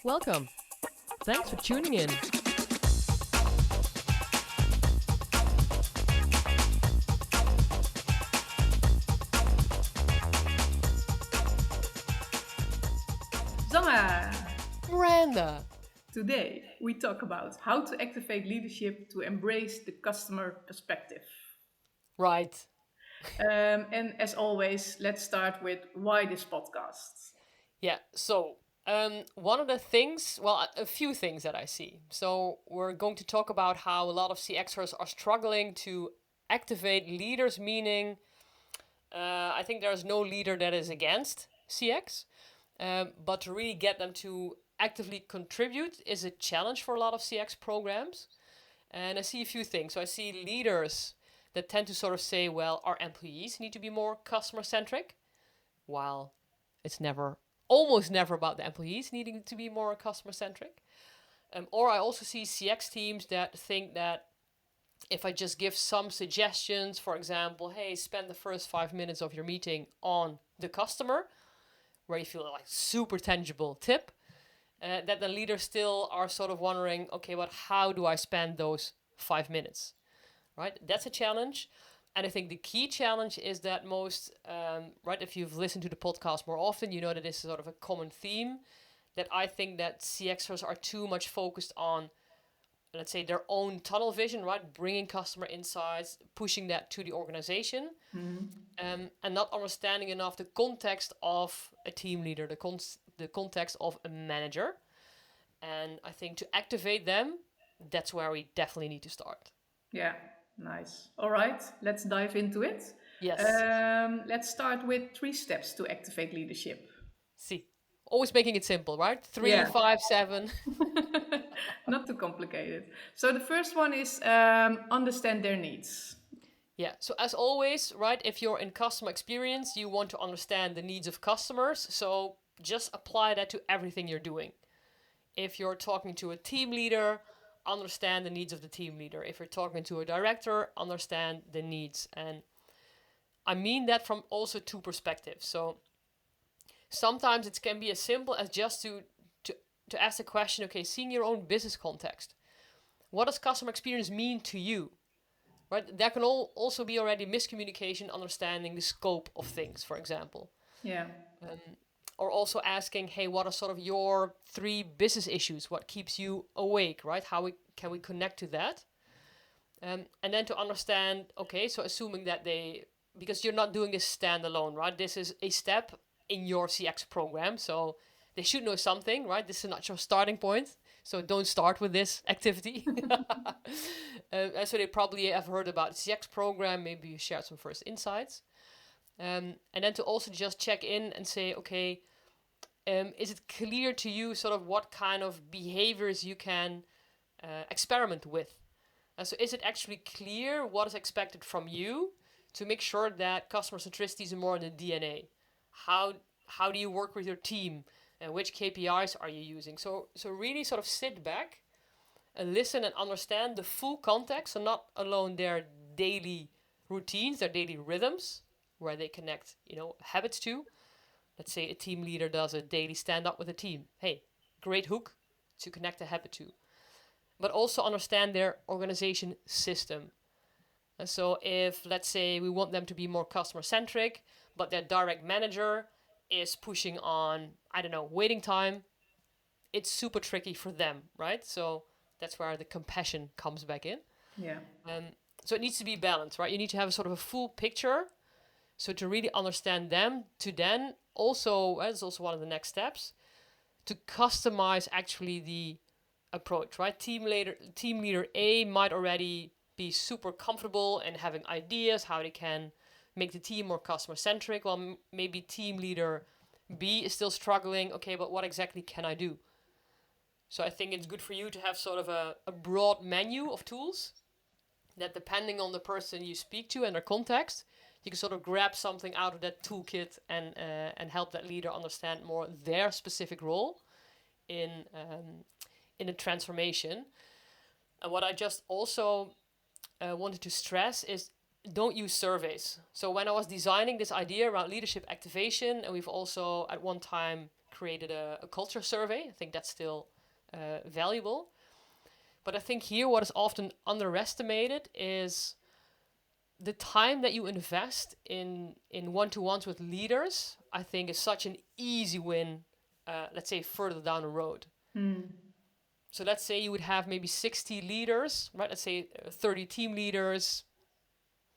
Welcome. Thanks for tuning in. Zanna! Miranda. Today we talk about how to activate leadership to embrace the customer perspective. Right. And as always, let's start with why this podcast. Yeah, so one of the things, well, a few things that I see. So we're going to talk about how a lot of CXers are struggling to activate leaders, meaning I think there's no leader that is against CX, but to really get them to actively contribute is a challenge for a lot of CX programs. And I see a few things. So I see leaders that tend to sort of say, well, our employees need to be more customer centric, while it's almost never about the employees needing to be more customer centric. Or I also see CX teams that think that if I just give some suggestions, for example, hey, spend the first 5 minutes of your meeting on the customer, where you feel like super tangible tip, that the leaders still are sort of wondering, okay, but how do I spend those 5 minutes? Right? That's a challenge. And I think the key challenge is that right, if you've listened to the podcast more often, you know that this is sort of a common theme, that I think that CXers are too much focused on, let's say, their own tunnel vision, right? Bringing customer insights, pushing that to the organization, and not understanding enough the context of a team leader, the context of a manager. And I think to activate them, that's where we definitely need to start. Yeah, nice. All right, let's dive into it. Yes. Let's start with 3 steps to activate leadership. See, always making it simple, right? Three, Yeah, 5, 7. not too complicated. So the first one is understand their needs. Yeah. So as always, right, if you're in customer experience, you want to understand the needs of customers. So just apply that to everything you're doing. If you're talking to a team leader, understand the needs of the team leader. If you're talking to a director, understand the needs. And I mean that from also two perspectives. So sometimes it can be as simple as just to, to ask the question, okay, seeing your own business context. What does customer experience mean to you? Right? There can also be already miscommunication, understanding the scope of things, for example. Yeah, Um, or also asking, hey, what are sort of your 3 business issues? What keeps you awake, right? Can we connect to that? And then to understand, okay, so assuming that because you're not doing this standalone, right? This is a step in your CX program. So they should know something, right? This is not your starting point. So don't start with this activity. And so they probably have heard about the CX program. Maybe you shared some first insights. And then to also just check in and say, okay, is it clear to you sort of what kind of behaviors you can experiment with? So is it actually clear what is expected from you to make sure that customer centricity is more in the DNA? How how do you work with your team and which KPIs are you using? So really sort of sit back and listen and understand the full context and not alone their daily routines, their daily rhythms, where they connect, habits to. Let's say a team leader does a daily stand up with a team. Hey, great hook to connect a habit to. But also understand their organization system. And so if, let's say, we want them to be more customer centric, but their direct manager is pushing on, I don't know, waiting time, it's super tricky for them, right? So that's where the compassion comes back in. yeah, Um, so it needs to be balanced, right? You need to have a sort of a full picture. So to really understand them, to then also, that's also one of the next steps, to customize actually the approach, right? Team leader A might already be super comfortable and having ideas how they can make the team more customer centric, while maybe team leader B is still struggling. Okay, but what exactly can I do? So I think it's good for you to have sort of a broad menu of tools that, depending on the person you speak to and their context, you can sort of grab something out of that toolkit and help that leader understand more their specific role in in a transformation. And what I just also wanted to stress is, don't use surveys. So when I was designing this idea around leadership activation, and we've also at one time created a culture survey. I think that's still valuable. But I think here what is often underestimated is the time that you invest in one-to-ones with leaders. I think is such an easy win, let's say further down the road. So let's say you would have maybe 60 leaders, right? Let's say 30 team leaders,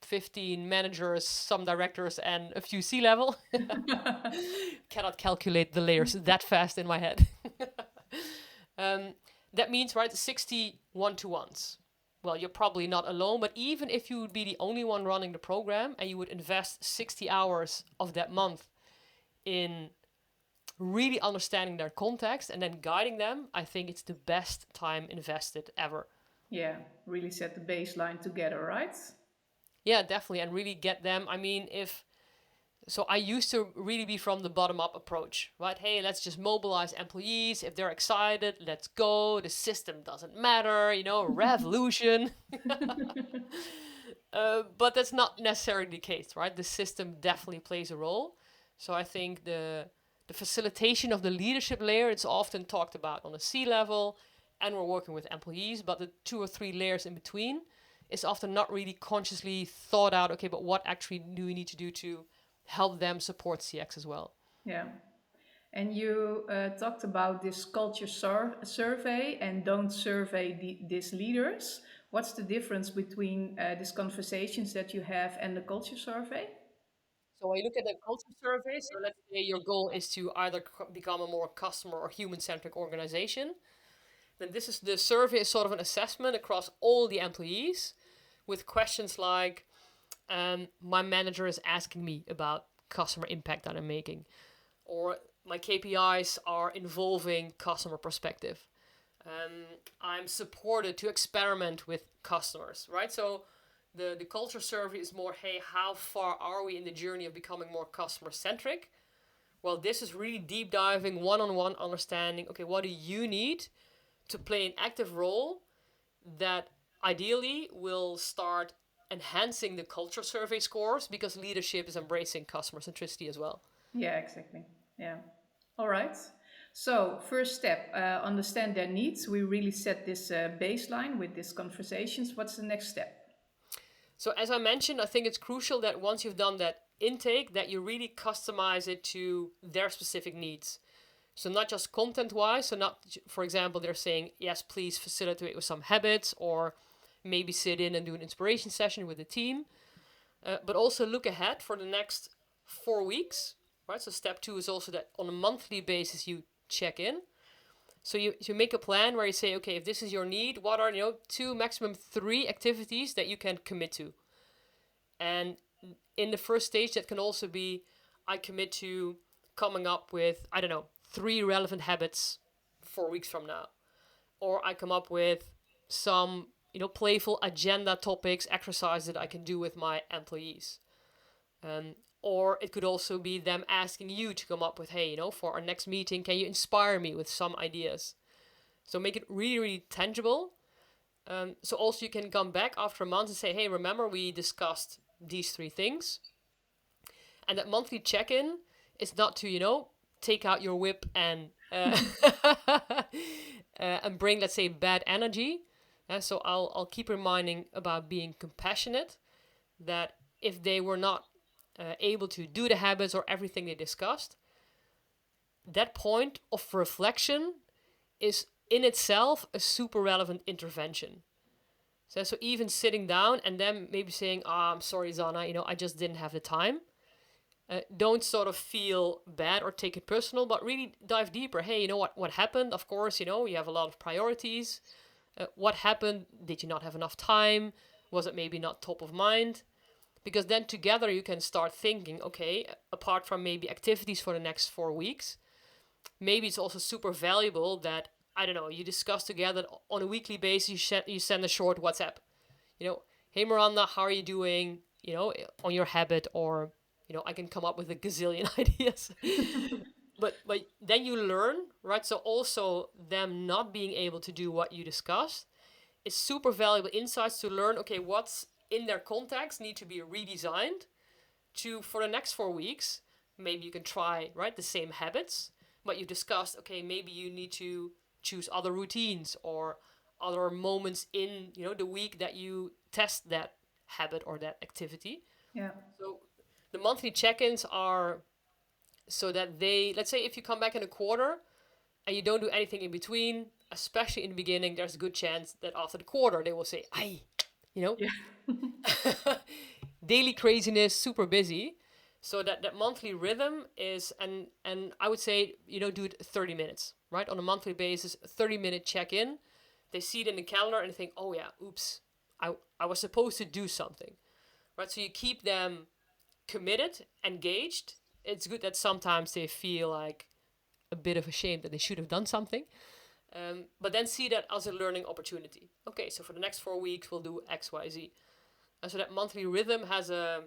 15 managers, some directors, and a few C-level. Cannot calculate the layers that fast in my head. That means, right, 60 one-to-ones. Well, you're probably not alone, but even if you would be the only one running the program and you would invest 60 hours of that month in really understanding their context and then guiding them, I think it's the best time invested ever. Yeah, really set the baseline together, right? Yeah, definitely. And really get them. I mean, so I used to really be from the bottom up approach, right? Hey, let's just mobilize employees. If they're excited, let's go. The system doesn't matter, revolution. But that's not necessarily the case, right? The system definitely plays a role. So I think the facilitation of the leadership layer, it's often talked about on a C-level, and we're working with employees, but the 2 or 3 layers in between is often not really consciously thought out, okay, but what actually do we need to do to help them support CX as well? Yeah. And you talked about this culture survey and don't survey these leaders. What's the difference between these conversations that you have and the culture survey? So when you look at the culture survey, so let's say your goal is to either become a more customer or human-centric organization, then the survey is sort of an assessment across all the employees with questions like, my manager is asking me about customer impact that I'm making, or my KPIs are involving customer perspective. I'm supported to experiment with customers, right? So the culture survey is more, hey, how far are we in the journey of becoming more customer centric? Well, this is really deep diving, one-on-one understanding, okay, what do you need to play an active role that ideally will start enhancing the culture survey scores because leadership is embracing customer centricity as well. Yeah, exactly. Yeah. All right. So, first step, understand their needs. We really set this baseline with these conversations. What's the next step? So as I mentioned, I think it's crucial that once you've done that intake, that you really customize it to their specific needs. So not just content-wise, so not, for example, they're saying, yes, please facilitate with some habits, or maybe sit in and do an inspiration session with the team, but also look ahead for the next 4 weeks, right? So step 2 is also that on a monthly basis you check in. So you make a plan where you say, okay, if this is your need, what are 2, maximum 3 activities that you can commit to? And in the first stage, that can also be, I commit to coming up with, I don't know, 3 relevant habits 4 weeks from now. Or I come up with some, playful agenda topics, exercises that I can do with my employees. Or it could also be them asking you to come up with, hey, for our next meeting, can you inspire me with some ideas? So make it really, really tangible. So also you can come back after a month and say, hey, remember we discussed these 3 things? And that monthly check-in is not to, take out your whip and and bring, let's say, bad energy. So I'll keep reminding about being compassionate, that if they were not able to do the habits or everything they discussed, that point of reflection is in itself a super relevant intervention. So even sitting down and then maybe saying, I'm sorry, Zana, I just didn't have the time. Don't sort of feel bad or take it personal, but really dive deeper. Hey, what happened? Of course, you have a lot of priorities. What happened? Did you not have enough time? Was it maybe not top of mind? Because then together you can start thinking, okay, apart from maybe activities for the next 4 weeks, maybe it's also super valuable that, I don't know, you discuss together on a weekly basis, you send a short WhatsApp. Hey Miranda, how are you doing? On your habit, or, I can come up with a gazillion ideas. But then you learn, right? So also them not being able to do what you discussed is super valuable insights to learn, okay, what's in their context need to be redesigned to, for the next 4 weeks, maybe you can try, right, the same habits, what you discussed, okay, maybe you need to choose other routines or other moments in, the week that you test that habit or that activity. Yeah. So the monthly check-ins are so that let's say if you come back in a quarter and you don't do anything in between, especially in the beginning, there's a good chance that after the quarter they will say, "Ay, you know, Yeah. daily craziness, super busy." So that monthly rhythm is, and I would say, do it 30 minutes, right? On a monthly basis, 30-minute check-in. They see it in the calendar and think, "Oh yeah, oops, I was supposed to do something." Right? So you keep them committed, engaged. It's good that sometimes they feel like a bit of a shame that they should have done something. But then see that as a learning opportunity. Okay, so for the next 4 weeks, we'll do X, Y, Z. And so that monthly rhythm has a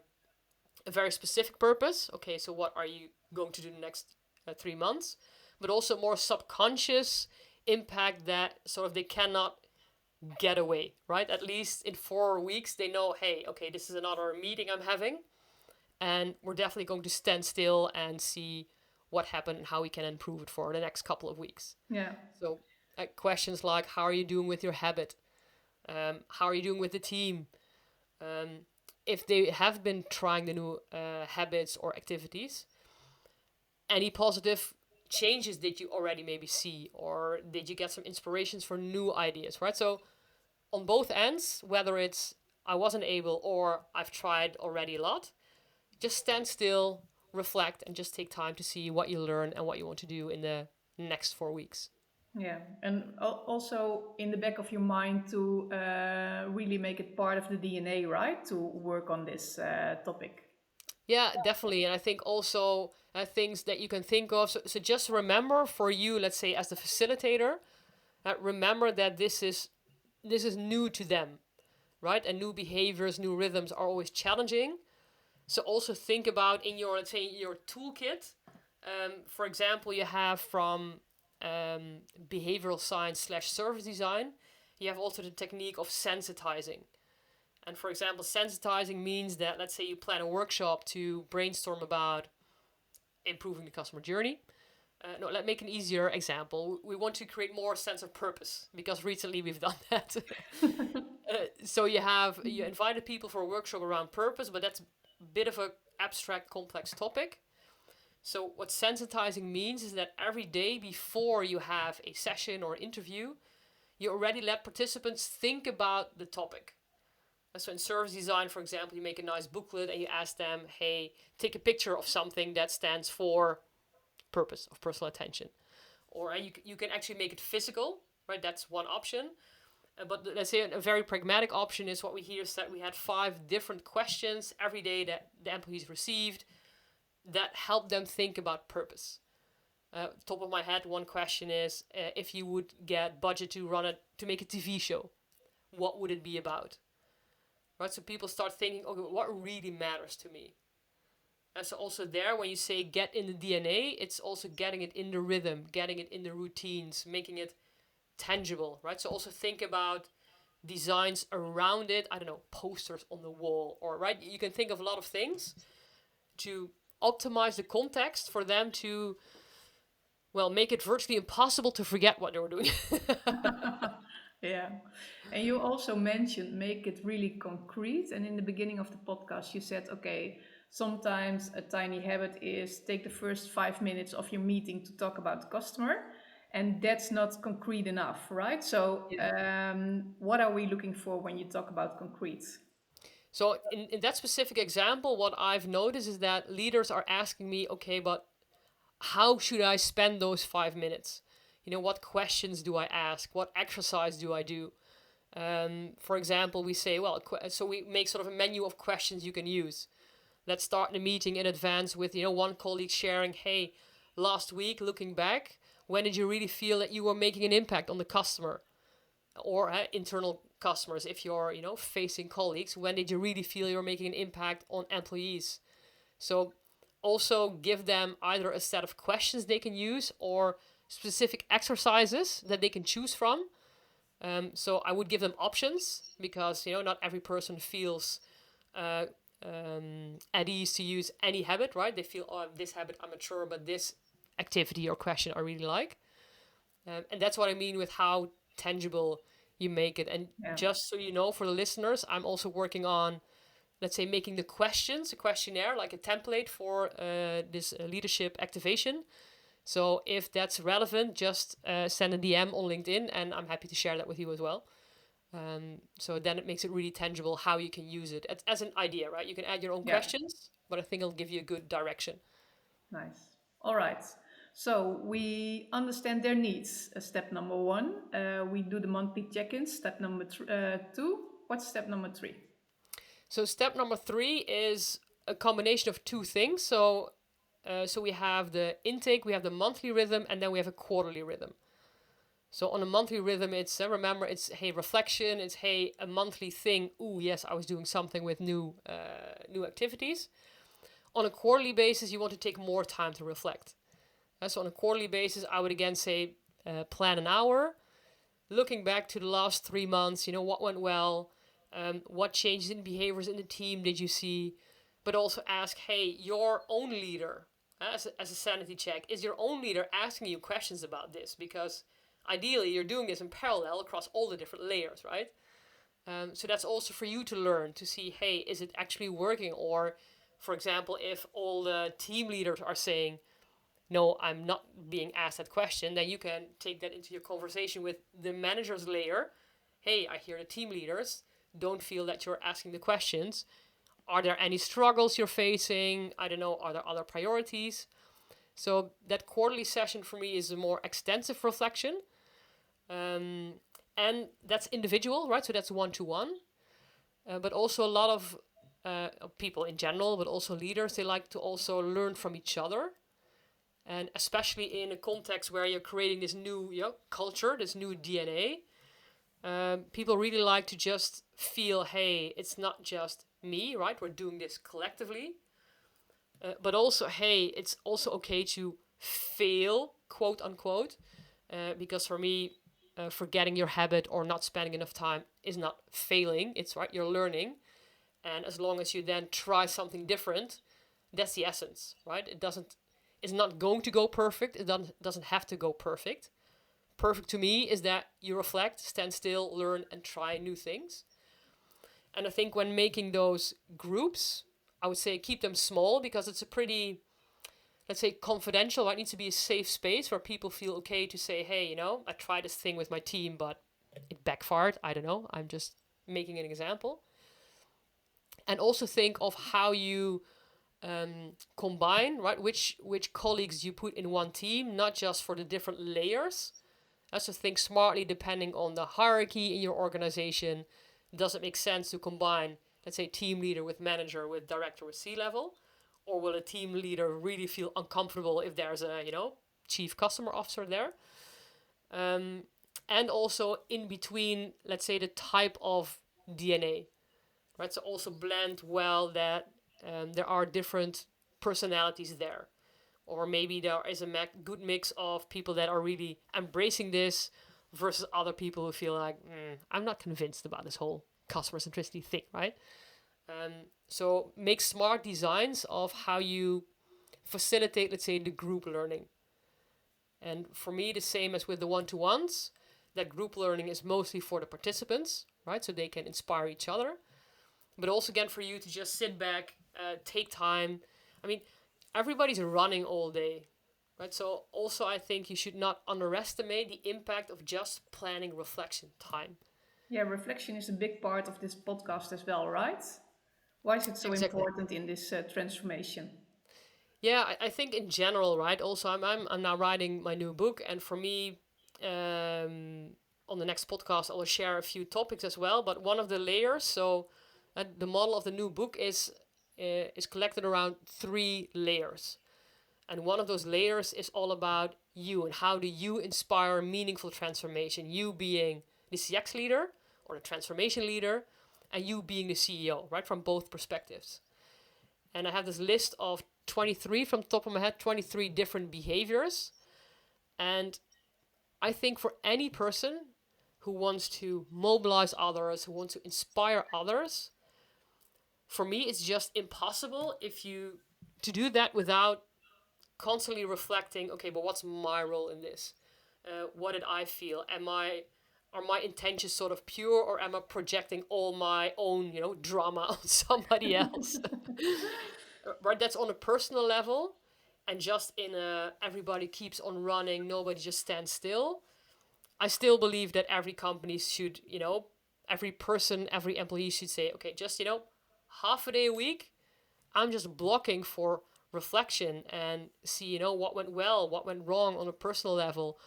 very specific purpose. Okay, so what are you going to do the next 3 months? But also more subconscious impact that sort of they cannot get away, right? At least in 4 weeks, they know, hey, okay, this is another meeting I'm having, and we're definitely going to stand still and see what happened and how we can improve it for the next couple of weeks. Yeah. So questions like, how are you doing with your habit? How are you doing with the team? If they have been trying the new habits or activities, any positive changes did you already maybe see, or did you get some inspirations for new ideas, right? So on both ends, whether it's I wasn't able or I've tried already a lot, just stand still, reflect, and just take time to see what you learn and what you want to do in the next 4 weeks. Yeah, and also in the back of your mind to really make it part of the DNA, right? To work on this topic. Yeah, definitely. And I think also things that you can think of. So just remember for you, let's say as the facilitator, remember that this is new to them, right? And new behaviors, new rhythms are always challenging. So also think about in your, let's say, your toolkit. For example, you have from behavioral science / service design, you have also the technique of sensitizing. And for example, sensitizing means that, let's say, you plan a workshop to brainstorm about improving the customer journey. No, let's make an easier example. We want to create more sense of purpose because recently we've done that. So you invited people for a workshop around purpose, but that's a bit of a abstract, complex topic. So what sensitizing means is that every day before you have a session or interview, you already let participants think about the topic. So in service design, for example, you make a nice booklet and you ask them, hey, take a picture of something that stands for purpose of personal attention. Or you can actually make it physical, right? That's one option. But let's say a very pragmatic option is what we here said. We had 5 different questions every day that the employees received that help them think about purpose. Top of my head, one question is, if you would get budget to make a TV show, what would it be about? Right, so people start thinking, okay, what really matters to me? And so also there, when you say get in the DNA, it's also getting it in the rhythm, getting it in the routines, making it tangible, right? So also think about designs around it. I don't know, posters on the wall, or right, you can think of a lot of things to optimize the context for them to, well, make it virtually impossible to forget what they were doing. Yeah. And you also mentioned make it really concrete. And in the beginning of the podcast, you said, okay, sometimes a tiny habit is take the first 5 minutes of your meeting to talk about the customer. And that's not concrete enough, right? So, what are we looking for when you talk about concrete? So in that specific example, what I've noticed is that leaders are asking me, okay, but how should I spend those 5 minutes? What questions do I ask? What exercise do I do? For example, we say, well, so we make sort of a menu of questions you can use. Let's start the meeting in advance with, one colleague sharing, hey, last week, looking back, when did you really feel that you were making an impact on the customer or internal customers? If you're, facing colleagues, when did you really feel you're making an impact on employees? So also give them either a set of questions they can use or specific exercises that they can choose from. So I would give them options because not every person feels uh, at ease to use any habit, right? They feel, oh, this habit I'm not sure, but this activity or question I really like. And that's what I mean with how tangible you make it. And Yeah. just so you know, for the listeners, I'm also working on, let's say, making the questions, a questionnaire, like a template for this leadership activation. So if that's relevant, just send a DM on LinkedIn, and I'm happy to share that with you as well. So then it makes it really tangible how you can use it as an idea, right? You can add your own Yeah. questions, but I think it'll give you a good direction. Nice. All right. So we understand their needs. Step number one. We do the monthly check-ins. Step number two. What's step number three? So step number three is a combination of two things. So we have the intake, we have the monthly rhythm, and then we have a quarterly rhythm. So on a monthly rhythm, it's remember, it's hey reflection, it's hey a monthly thing. Ooh, yes, I was doing something with new activities. On a quarterly basis, you want to take more time to reflect. So on a quarterly basis, I would again say plan an hour, looking back to the last 3 months. You know what went well, what changes in behaviors in the team did you see, but also ask, hey, your own leader, as a sanity check, is your own leader asking you questions about this? Because ideally, you're doing this in parallel across all the different layers, right? So that's also for you to learn to see, hey, is it actually working? Or, for example, if all the team leaders are saying, no, I'm not being asked that question, then you can take that into your conversation with the manager's layer. Hey, I hear the team leaders don't feel that you're asking the questions. Are there any struggles you're facing? I don't know, are there other priorities? So that quarterly session for me is a more extensive reflection. Um, and that's individual, right? So that's one to one. But also a lot of people in general, but also leaders, they like to also learn from each other. And especially in a context where you're creating this new culture, this new DNA, people really like to just feel, hey, it's not just me, right? We're doing this collectively. But also, hey, it's also okay to fail, quote unquote, because for me, forgetting your habit or not spending enough time is not failing. It's right, you're learning. And as long as you then try something different, that's the essence, right? It's not going to go perfect. It doesn't have to go perfect. Perfect to me is that you reflect, stand still, learn, and try new things. And I think when making those groups, I would say keep them small because it's a pretty, let's say, confidential. Right? It needs to be a safe space where people feel okay to say, hey, I tried this thing with my team, but it backfired. I don't know. I'm just making an example. And also think of how you combine, right? Which colleagues you put in one team, not just for the different layers. So think smartly depending on the hierarchy in your organization. Does it make sense to combine, let's say, team leader with manager with director with C-level? Or will a team leader really feel uncomfortable if there's a, chief customer officer there? And also in between, let's say, the type of DNA, right? So also blend well that there are different personalities there. Or maybe there is a good mix of people that are really embracing this versus other people who feel like, I'm not convinced about this whole customer centricity thing, right? So make smart designs of how you facilitate, let's say, the group learning. And for me, the same as with the one-to-ones, that group learning is mostly for the participants, right? So they can inspire each other. But also, again, for you to just sit back, take time. I mean, everybody's running all day, right? So also, I think you should not underestimate the impact of just planning reflection time. Yeah, reflection is a big part of this podcast as well, right? Why is it so Exactly. important in this transformation? Yeah, I think in general, right? Also, I'm now writing my new book, and for me, on the next podcast, I will share a few topics as well. But one of the layers, so the model of the new book is collected around 3 layers, and one of those layers is all about you and how do you inspire meaningful transformation. You being the CX leader or the transformation leader, and you being the CEO, right? From both perspectives. And I have this list of 23 from the top of my head, 23 different behaviors. And I think for any person who wants to mobilize others, who wants to inspire others, for me, it's just impossible if you to do that without constantly reflecting, okay, but what's my role in this? What did I feel? Are my intentions sort of pure, or am I projecting all my own, drama on somebody else? Right, that's on a personal level, and just in a everybody keeps on running, nobody just stands still. I still believe that every company should, every person, every employee should say, okay, just, half a day a week, I'm just blocking for reflection and see, what went well, what went wrong on a personal level,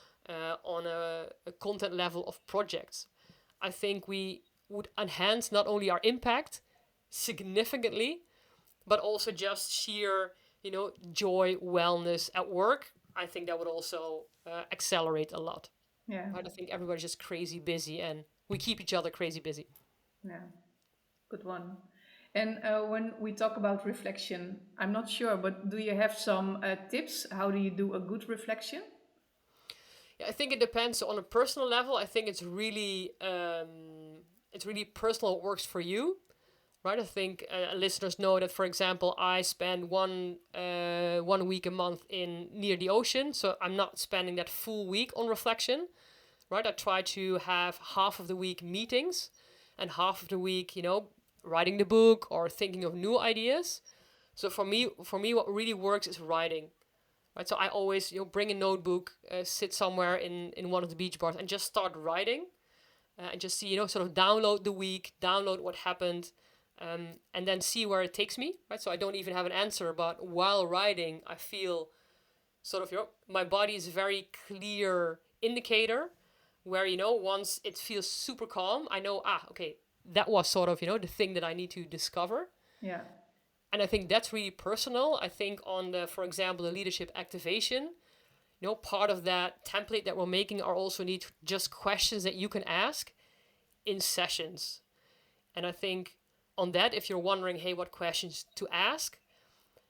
on a content level of projects. I think we would enhance not only our impact significantly, but also just sheer, joy, wellness at work. I think that would also accelerate a lot. Yeah, Right? I think everybody's just crazy busy, and we keep each other crazy busy. yeah, good one. And when we talk about reflection, I'm not sure, but do you have some tips? How do you do a good reflection? Yeah, I think it depends on a personal level. I think it's really personal what works for you, right? I think listeners know that, for example, I spend 1 week a month in near the ocean, so I'm not spending that full week on reflection, right? I try to have half of the week meetings, and half of the week, writing the book or thinking of new ideas. So for me, what really works is writing. Right, so I always bring a notebook, sit somewhere in one of the beach bars, and just start writing, and just see sort of download the week, download what happened, and then see where it takes me. Right, so I don't even have an answer, but while writing, I feel sort of my body is a very clear indicator, where once it feels super calm, I know okay, that was sort of the thing that I need to discover. Yeah, And I think that's really personal. I think on the, for example, the leadership activation, part of that template that we're making are also need just questions that you can ask in sessions. And I think on that, if you're wondering, hey, what questions to ask,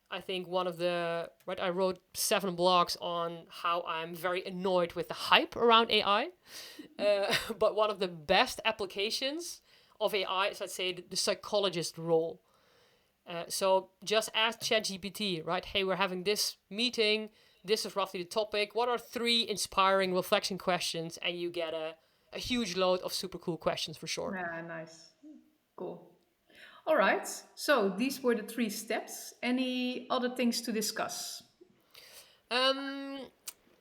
I think I wrote 7 blogs on how I'm very annoyed with the hype around AI. But one of the best applications of AI is, let's say, the psychologist role. So just ask ChatGPT, right? Hey, we're having this meeting. This is roughly the topic. What are 3 inspiring reflection questions? And you get a huge load of super cool questions for sure. yeah, nice, cool. All right, so these were the 3 steps. Any other things to discuss? Um,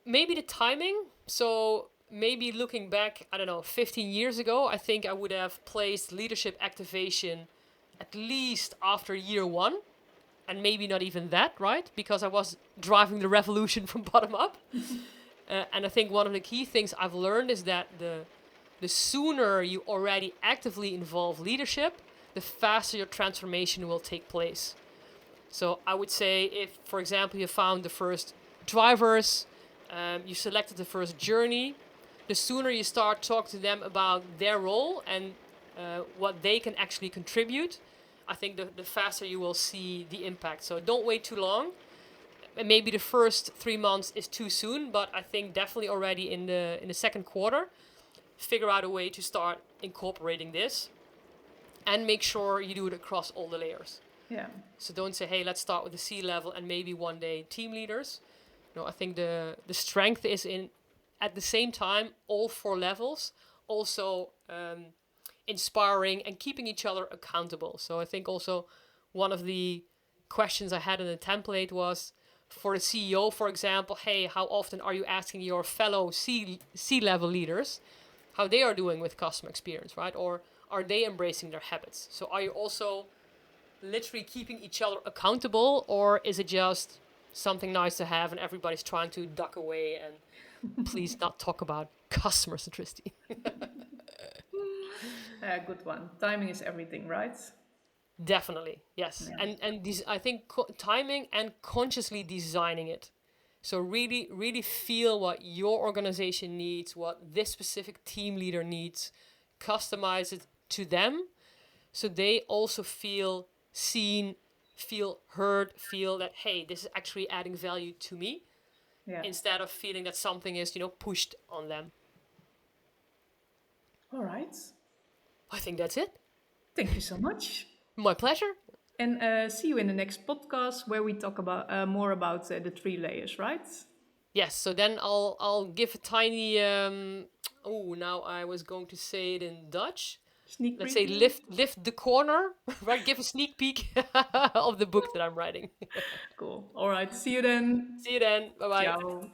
Maybe the timing. So maybe looking back, I don't know, 15 years ago, I think I would have placed leadership activation at least after year 1. And maybe not even that, right? Because I was driving the revolution from bottom up. And I think one of the key things I've learned is that the sooner you already actively involve leadership, the faster your transformation will take place. So I would say if, for example, you found the first drivers, you selected the first journey, the sooner you start talking to them about their role and what they can actually contribute, I think the faster you will see the impact. So don't wait too long. And maybe the first 3 months is too soon, but I think definitely already in the second quarter, figure out a way to start incorporating this, and make sure you do it across all the layers. Yeah, So don't say, hey, let's start with the C level and maybe one day team leaders. No, I think the strength is in, at the same time, all 4 levels, also inspiring and keeping each other accountable. So I think also one of the questions I had in the template was for a CEO, for example, hey, how often are you asking your fellow C-level leaders how they are doing with customer experience, right? Or are they embracing their habits? So are you also literally keeping each other accountable, or is it just something nice to have and everybody's trying to duck away and please not talk about customer centricity? good one. Timing is everything, right? Definitely, yes. Yeah, And these, I think, timing and consciously designing it. So really, really feel what your organization needs, what this specific team leader needs, customize it to them, so they also feel seen, feel heard, feel that, hey, this is actually adding value to me, yeah. instead of feeling that something is, pushed on them. All right. I think that's it. Thank you so much. My pleasure. And see you in the next podcast where we talk about more about the 3 layers, right? Yes, so then I'll give a tiny oh, now I was going to say it in Dutch. Sneak Let's say preview. lift the corner, right? Give a sneak peek of the book that I'm writing. Cool. All right. See you then. See you then. Bye bye. Ciao.